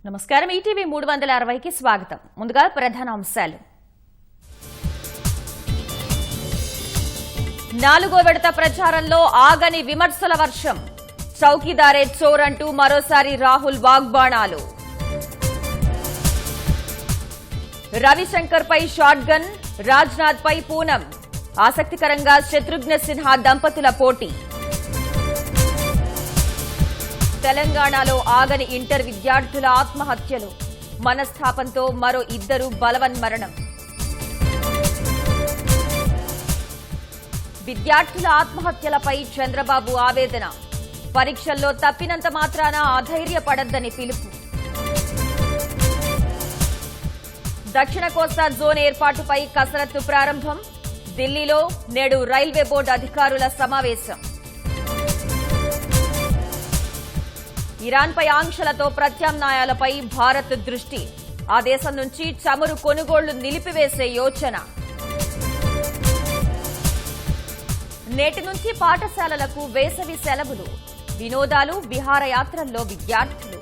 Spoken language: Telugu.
నమస్కారం ఈటీవీ 360కి స్వాగతం. ముందుగా ప్రధాన అంశాలు. 4వ విడత ప్రచారంలో ఆగని విమర్శల వర్షం. చౌకీదారే చోర్ అంటూ మరోసారి రాహుల్ వాగ్బాణాలు. రవిశంకర్ పై షాట్ గన్, రాజ్నాథ్ పై పూనం. ఆసక్తికరంగా శత్రుఘ్న సిన్హా దంపతుల పోటీ. తెలంగాణలో ఆగని ఇంటర్ విద్యార్థుల ఆత్మహత్యలు. మనస్తాపంతో మరో 2 బలవన్మరణం. విద్యార్థుల ఆత్మహత్యలపై చంద్రబాబు ఆవేదన. పరీక్షల్లో తప్పినంత మాత్రాన అధైర్యపడొద్దని పిలుపు. దక్షిణ కోస్తా జోన్ ఏర్పాటుపై కసరత్తు ప్రారంభం. ఢిల్లీలో నేడు రైల్వే బోర్డు అధికారుల సమావేశం. ఇరాన్పై ఆంక్షలతో ప్రత్యామ్నాయాలపై భారత్ దృష్టి. ఆ దేశం నుంచి చమురు కొనుగోళ్లు నిలిపివేసే యోచన. నేటి నుంచి పాఠశాలలకు వేసవి సెలవులు. వినోదాలు, విహారయాత్రల్లో విద్యార్థులు.